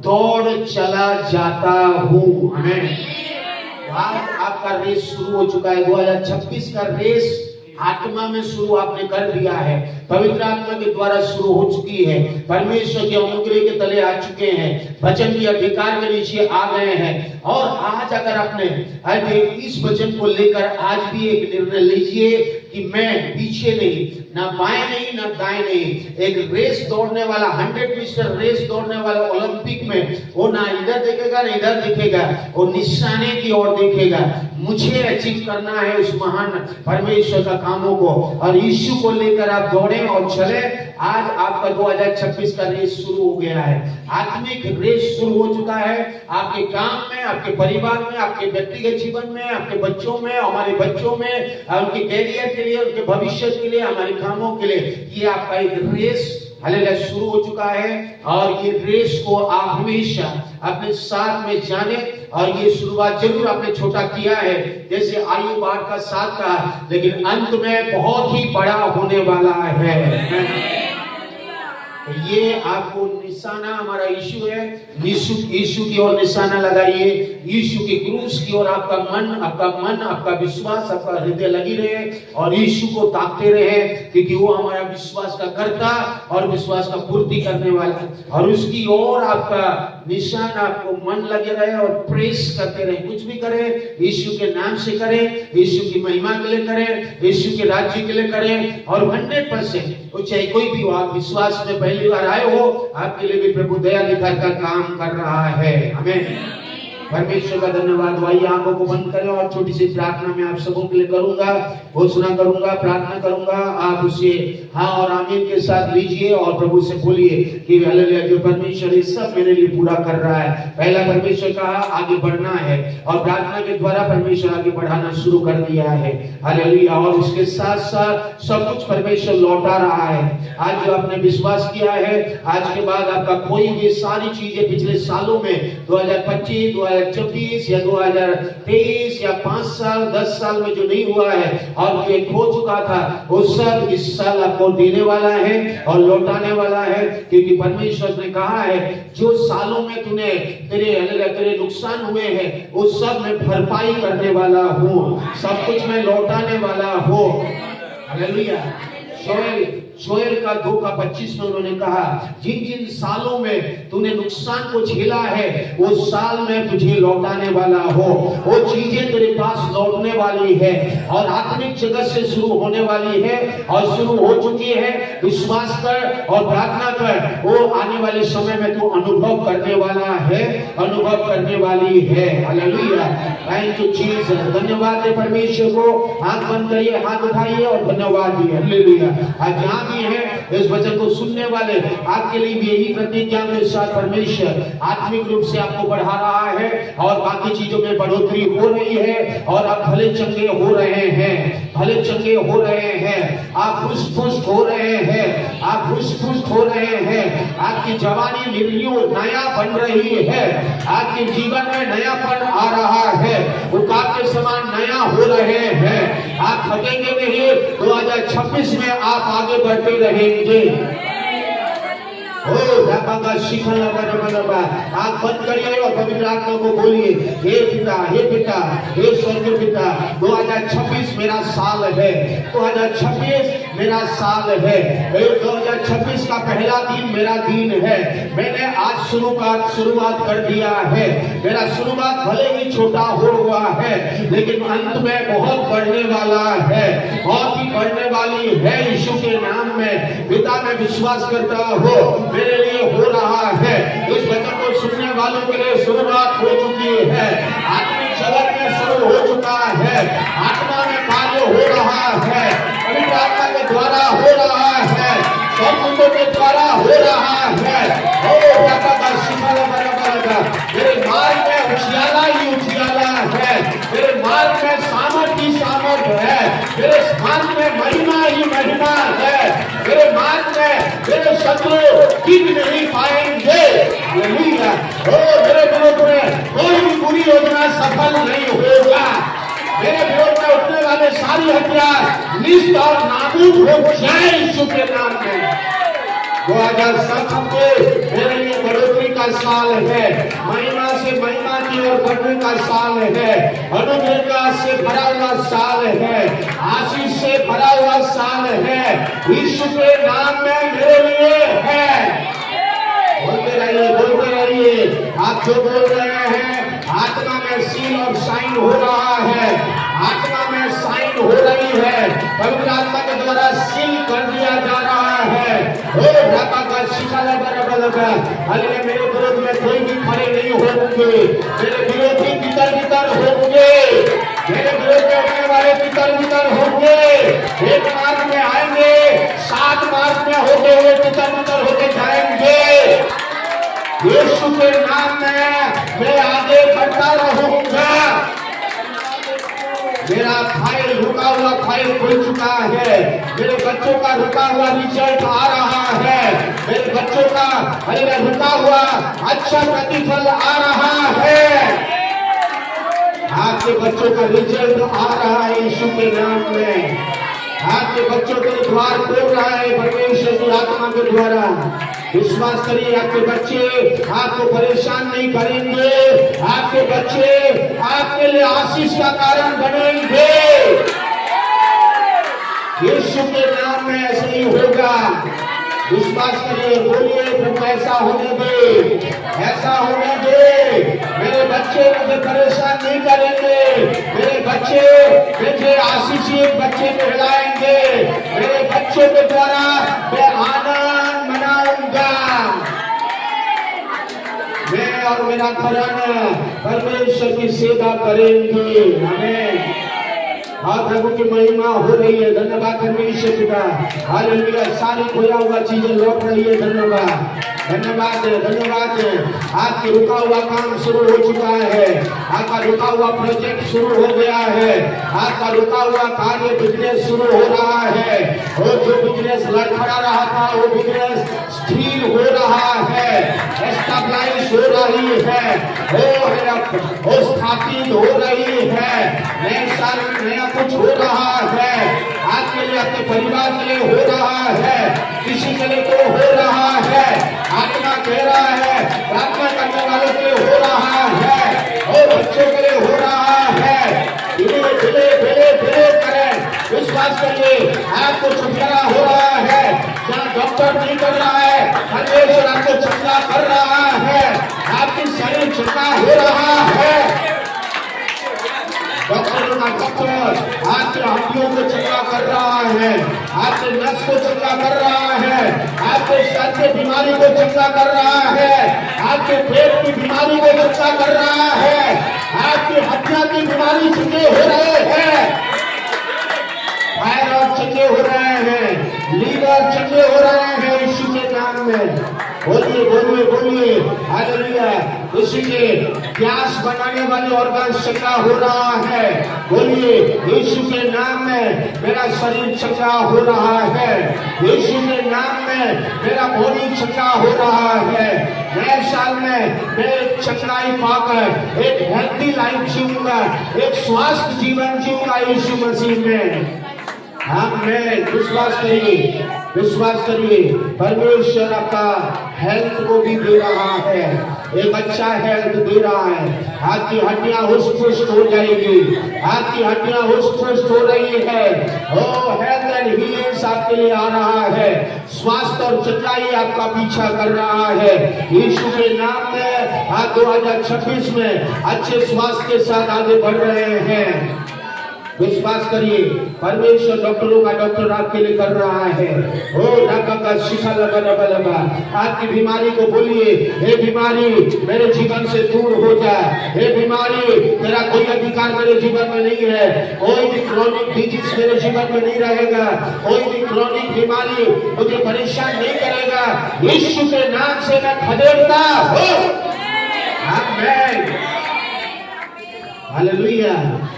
दौड़ चला जाता हूँ। आमीन। आपका रेस शुरू हो चुका है। 2026 का रेस आत्मा में शुरू आपने कर दिया है, पवित्र आत्मा के द्वारा शुरू हो चुकी है। परमेश्वर के अनुग्रह के तले आ चुके हैं, वचन के अधिकार के नीचे आ गए हैं। और आज अगर आपने इस वचन को लेकर आज भी एक निर्णय लीजिए कि मैं पीछे नहीं, ना बाएं नहीं, ना दाएं नहीं, एक रेस दौड़ने वाला 100 मीटर रेस दौड़ने वाला ओलंपिक में में वो ना इधर देखेगा ना इधर देखेगा, वो निशाने की ओर देखेगा। मुझे अचीव करना है उस महान परमेश्वर का कामों को, और यीशु को लेकर आप दौड़े और चले। आज आपका 2026 का रेस शुरू हो गया है। आत्मिक रेस शुरू हो चुका है आपके काम में, आपके परिवार में, आपके व्यक्तिगत जीवन में, आपके बच्चों में, हमारे बच्चों में, उनके कैरियर के लिए, उनके भविष्य के लिए, हमारे कामों के लिए। ये आपका एक रेस हालेलुया शुरू हो चुका है, और ये रेस को आप हमेशा अपने साथ में जाने। और ये शुरुआत जरूर आपने छोटा किया है, जैसे आयु 8 का 7 का, लेकिन अंत में बहुत ही बड़ा होने वाला है। ये आपको निशाना हमारा यीशु है। यीशु की ओर निशाना लगाइए, यीशु की क्रूस की ओर आपका मन, आपका विश्वास, आपका हृदय लगी रहे, और यीशु को ताकते रहे, क्योंकि वो हमारा विश्वास का कर्ता और विश्वास का पूर्ति करने वाला है। और उसकी ओर आपका निशान, आपको मन लगे रहे और प्रेस करते रहे। कुछ भी करें यीशु के नाम से करें, यीशु की महिमा के लिए करें, यीशु के राज्य के लिए करें, और 100% चाहे कोई भी हो, आप विश्वास में पहली बार आए हो, आपके लिए भी प्रभु दया दिखाकर का काम कर रहा है। आमीन। परमेश्वर का धन्यवाद। आइए आंखों को बंद करें और छोटी सी प्रार्थना मैं आप सबों के लिए करूंगा, घोषणा करूंगा, प्रार्थना करूंगा। आप उसे हाँ और आमीन के साथ लीजिए और प्रभु से बोलिए कि हालेलुया, जो परमेश्वर ये सब मेरे लिए पूरा कर रहा है। पहला परमेश्वर कहा आगे बढ़ना है, और प्रार्थना के द्वारा परमेश्वर आगे बढ़ाना शुरू कर दिया है। हालेलुया। और उसके साथ साथ सब कुछ परमेश्वर लौटा रहा है। आज जो आपने विश्वास किया है, आज के बाद आपका कोई भी सारी चीजें पिछले सालों में 2025, 2024 या 2023 या 5 साल 10 साल में जो नहीं हुआ है और जो खो चुका था, वो सब इस साल आपको देने वाला है और लौटाने वाला है। क्योंकि परमेश्वर ने कहा है जो सालों में तेरे नुकसान हुए हैं वो सब मैं भरपाई करने वाला हूँ, सब कुछ मैं लौटाने वाला हूँ। हालेलुया। शोएल का 2:25 में उन्होंने कहा जिन जिन सालों में तूने नुकसान को झेला है वो साल में तुझे लौटाने वाला हो, वो चीजें तेरे पास लौटने वाली है और आत्मिक जगत से शुरू होने वाली है और शुरू हो चुकी है। विश्वास कर और प्रार्थना कर, वो आने वाले समय में तू अनुभव करने वाला है, अनुभव करने वाली है। हालेलुया। Thank you Jesus. धन्यवाद है परमेश्वर को। हाथ बंद करिए, हाथ उठाइए और धन्यवाद दिए। हालेलुया। आज भी है इस वचन को सुनने वाले आपके लिए भी यही प्रतिज्ञा के साथ परमेश्वर आत्मिक रूप से आपको बढ़ा रहा है और बाकी चीजों में बढ़ोतरी हो रही है और आप भले चंगे हो रहे हैं, भले चंगे हो रहे हैं, आप पुष्ट हो रहे हैं, आप पुष्ट हो रहे हैं। आपकी जवानी निर्मियों नया बन रही है, आपके जीवन में नयापन आ रहा है, उकाब के समान नया हो रहे हैं। आप थकेंगे नहीं, 2026 में आप आगे बढ़ते रहेंगे। आप बंद करिए और पवित्र आत्मा को बोलिए, हे पिता, हे पिता, हे स्वर्गीय पिता, 2026 मेरा साल है, 2026 मेरा साल है, 2026 का पहला दिन मेरा दिन है। मैंने आज शुरुआत कर दिया है। मेरा शुरुआत भले ही छोटा हुआ है लेकिन अंत में बहुत बढ़ने वाला है, बहुत ही बढ़ने वाली है। यीशु के नाम में पिता मैं विश्वास करता हूँ मेरे लिए हो रहा है। इस वचन को सुनने वालों के लिए शुरुआत हो चुकी है, आत्मिक जगत में शुरू हो चुका है, आत्मा में कार्य हो रहा है, पवित्र आत्मा के द्वारा हो रहा है, सौंदर्य के द्वारा हो रहा है। मेरे मार्ग में उजियाला ही उजियाला है, मेरे मार्ग में सामर्थ ही सामर्थ है, मेरे मार्ग में महिमा ही महिमा है, मेरे मार्ग में मेरे शत्रु टिक नहीं पाएंगे। हालेलुया। मेरे विरोध में कोई भी बुरी योजना सफल नहीं होगा। मेरे विरोध में उठने वाले सारी हथियार निष्ठ और नाबूद हो जाए यीशु के नाम में। 2027 मेरे लिए बढ़ोतरी का साल है, महिमा से महिमा की ओर बढ़ने का साल है, अनुग्रह से भरा हुआ साल है, आशीष से भरा हुआ साल है। यीशु के नाम में मेरे लिए है। बोलते रहिए। आप जो बोल रहे हैं आत्मा में सील और साइन हो रहा है, आत्मा में साइन हो रही है, पवित्र आत्मा के द्वारा सील कर दिया जा रहा है। मेरे विरोध में कोई भी होंगे, मेरे विरोधी तितर बितर होंगे, मेरे विरोध करने वाले तितर बितर होंगे, 1 मार्च में आएंगे, 7 मार्च में होते हुए तितर बितर होके जाएंगे। यीशु के नाम में मैं आगे बढ़ता रहूंगा। मेरा फाइल रुका हुआ फाइल खुल चुका है, मेरे बच्चों का रुका हुआ रिजल्ट आ रहा है, मेरे बच्चों का रुका हुआ अच्छा प्रतिफल आ रहा है। आपके बच्चों का रिजल्ट आ रहा है यीशु के नाम में। आपके बच्चों के द्वार खोल रहा है परमेश्वर की आत्मा के द्वारा। विश्वास करिए, आपके बच्चे आपको परेशान नहीं करेंगे, आपके बच्चे आपके लिए आशीष का कारण बनेंगे। यीशु के नाम में ऐसे ही होगा। विश्वास करिए, बोलिए प्रभु ऐसा होने दे, ऐसा होने दे। मेरे बच्चे मुझे परेशान नहीं करेंगे, मेरे बच्चे मुझे आशीषित बच्चे कहलाएंगे, मेरे बच्चों के द्वारा मैं आनंद मनाऊंगा। मैं और मेरा घराना परमेश्वर की सेवा करेंगे। आमीन। हाँ, प्रभु की महिमा हो रही है। धन्यवाद परमेश्वर पिता। हालेलुया। सारी खोया हुआ चीजें लौट रही है। धन्यवाद, धन्यवाद, धन्यवाद। आपके रुका हुआ काम शुरू हो चुका है, आपका रुका हुआ प्रोजेक्ट शुरू हो गया है, आपका रुका हुआ कार्य बिजनेस शुरू हो रहा है। और जो बिजनेस लड़खड़ा रहा था वो बिजनेस स्थिर हो रहा है, एस्टेब्लिश हो रही है, वो स्थापित हो रही है। नए साल में नया कुछ हो रहा है, आपके लिए, आपके परिवार के लिए हो रहा है, किसी के लिए तो हो रहा है। आत्मा कह रहा है, प्रार्थना करने वालों के लिए हो रहा है, और बच्चों के लिए हो रहा है। धीरे धीरे धीरे धीरे करें, विश्वास करिए, आपको छुटकारा हो रहा है। जहाँ डॉक्टर नहीं कर रहा है, परमेश्वर आपको चंगा कर रहा है, आपकी शरीर चंगा हो रहा है। डॉक्टरों का डॉक्टर आपके हड्डियों को चंगा कर रहा है, आपके नस को चंगा कर रहा है, आपके सर की बीमारी को चंगा कर रहा है, आपके पेट की बीमारी को चंगा कर रहा है, आपकी हड्डियां की बीमारी चंगे हो रहे हैं, थायराइड चंगे हो रहे हैं, लीवर चंगे हो रहे हैं यीशु के नाम में। बोलिए बोलिए बोलिए, हालेलुया। उसी के गैस बनाने वाले ऑर्गन चंगा हो रहा है। बोलिए, यीशु के नाम में मेरा शरीर चंगा हो रहा है, यीशु के नाम में मेरा बॉडी चंगा हो रहा है। नए साल में मैं चंगाई पाकर एक हेल्थी लाइफ जीऊंगा, एक स्वस्थ जीवन जीऊंगा यीशु मसीह में। आमीन। विश्वास करिए, विश्वास करिए, परमेश्वर आपका हेल्थ को भी दे रहा है, एक अच्छा हेल्थ दे रहा है। आपकी हड्डियां हुष्ट पुष्ट हो जाएगी, आपकी हड्डियां हुष्ट पुष्ट हो रही है। ओ हेल्थ एंड हीलिंग आपके लिए आ रहा है, स्वास्थ्य और चंगाई आपका पीछा कर रहा है यीशु के नाम में। आज 2026 में अच्छे स्वास्थ्य के साथ आगे बढ़ रहे हैं। विश्वास करिए, परमेश्वर डॉक्टरों का डॉक्टर आपके लिए कर रहा है। ओ नाका का शिखा लगा लगा लगा, आपकी बीमारी को बोलिए, हे बीमारी मेरे जीवन से दूर हो जा, हे बीमारी तेरा कोई अधिकार मेरे जीवन में नहीं है, कोई भी क्रोनिक डिजीज मेरे जीवन में नहीं रहेगा, कोई भी क्रोनिक बीमारी मुझे परेशान नहीं करेगा। यीशु के नाम से मैं खदेड़ता हूं। आमीन। हालेलुया।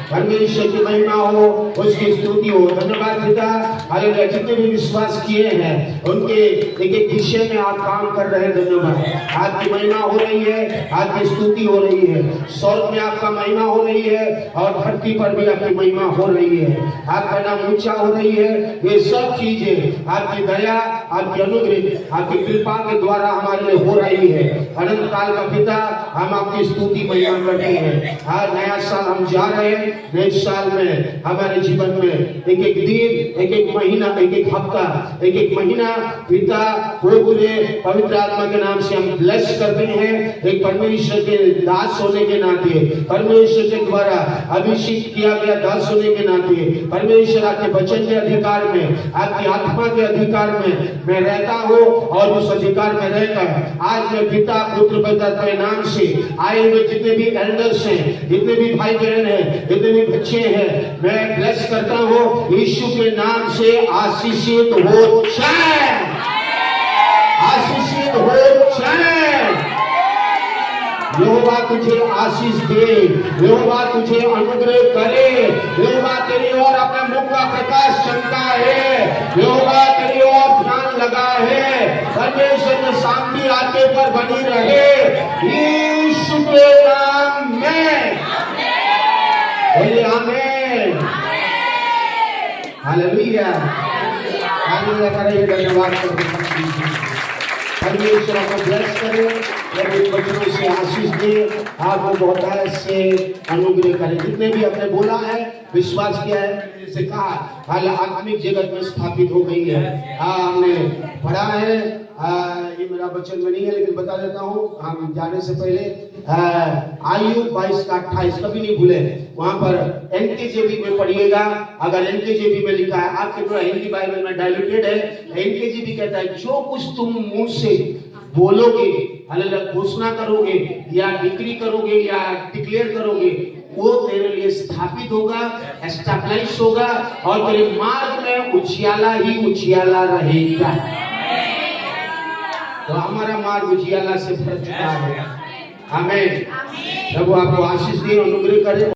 परमेश्वर की महिमा हो, उसकी स्तुति हो। धन्यवाद पिता। हालेलुया। जितने भी विश्वास किए हैं उनके एक एक विषय में आप काम कर रहे हैं। धन्यवाद। आपकी महिमा हो रही है, आपकी स्तुति हो रही है, स्वर्ग में आपका महिमा हो रही है और धरती पर भी आपकी महिमा हो रही है। आपका नाम ऊंचा हो रही है। ये सब चीजें आपकी दया, आपकी अनुग्रह, आपकी कृपा के द्वारा हमारे लिए हो रही है। अनंत काल का पिता, हम आपकी स्तुति महिमा करते हैं। आज नया साल हम जा रहे हैं। नए साल में हमारे जीवन में एक एक दिन, एक एक महीना, एक एक हफ्ता, एक एक महीना पिता को पूरे पवित्र आत्मा के नाम से हम ब्लेस करते हैं। एक परमेश्वर के दास होने के नाते, परमेश्वर के द्वारा अभिषेक किया गया दास होने के नाते, परमेश्वर आपके वचन के अधिकार में, आपकी आत्मा के अधिकार में मैं रहता हूँ और उस अधिकार में रहकर आज मैं पिता पुत्र पवित्र के नाम से आए हुए जितने भी एल्डर्स हैं, जितने भी भाई बहन हैं, जितने भी बच्चे हैं, मैं ब्लेस करता हूँ यीशु के नाम से आशीषित हो जाए, आशीषित हो जाए। यहोवा तुझे आशीष दे, यहोवा तुझे अनुग्रह करे, यहोवा तेरी ओर अपने मुख का प्रकाश चमका है, यहोवा तेरी ओर ध्यान लगा है, परमेश्वर में शांति आपके पर बनी रहे यीशु के नाम में। बोलिए आमीन, हालेलुया, हालेलुया करें, धन्यवाद करें। परमेश्वर आपको ब्लेस करे, बच्चों से आशीष दे, आपको बहुत से अनुग्रह करे। जितने भी आपने बोला है, विश्वास किया है, जैसे कहा हाल आत्मिक जगत में स्थापित हो गई है। हमने पढ़ा है, ये मेरा वचन में नहीं है लेकिन बता देता हूँ, हम जाने से पहले आयु 22 का 28 कभी नहीं भूले, वहां पर एनकेजेबी में पढ़िएगा। अगर एनकेजेबी में लिखा है, आपके थोड़ा हिंदी बाइबल में डायल्यूटेड है, एनकेजेबी कहता है जो कुछ तुम मुंह से बोलोगे, हालेलुया, घोषणा करोगे या डिक्री करोगे या डिक्लेयर करोगे, वो तेरे लिए स्थापित होगा, एस्टैब्लिश होगा और तेरे मार्ग में उजियाला ही उजियाला रहेगा। तो हमारा मार्ग उजियाला से भर चुका है। आमीन। प्रभु आपको आशीष दे, अनुग्रह करे।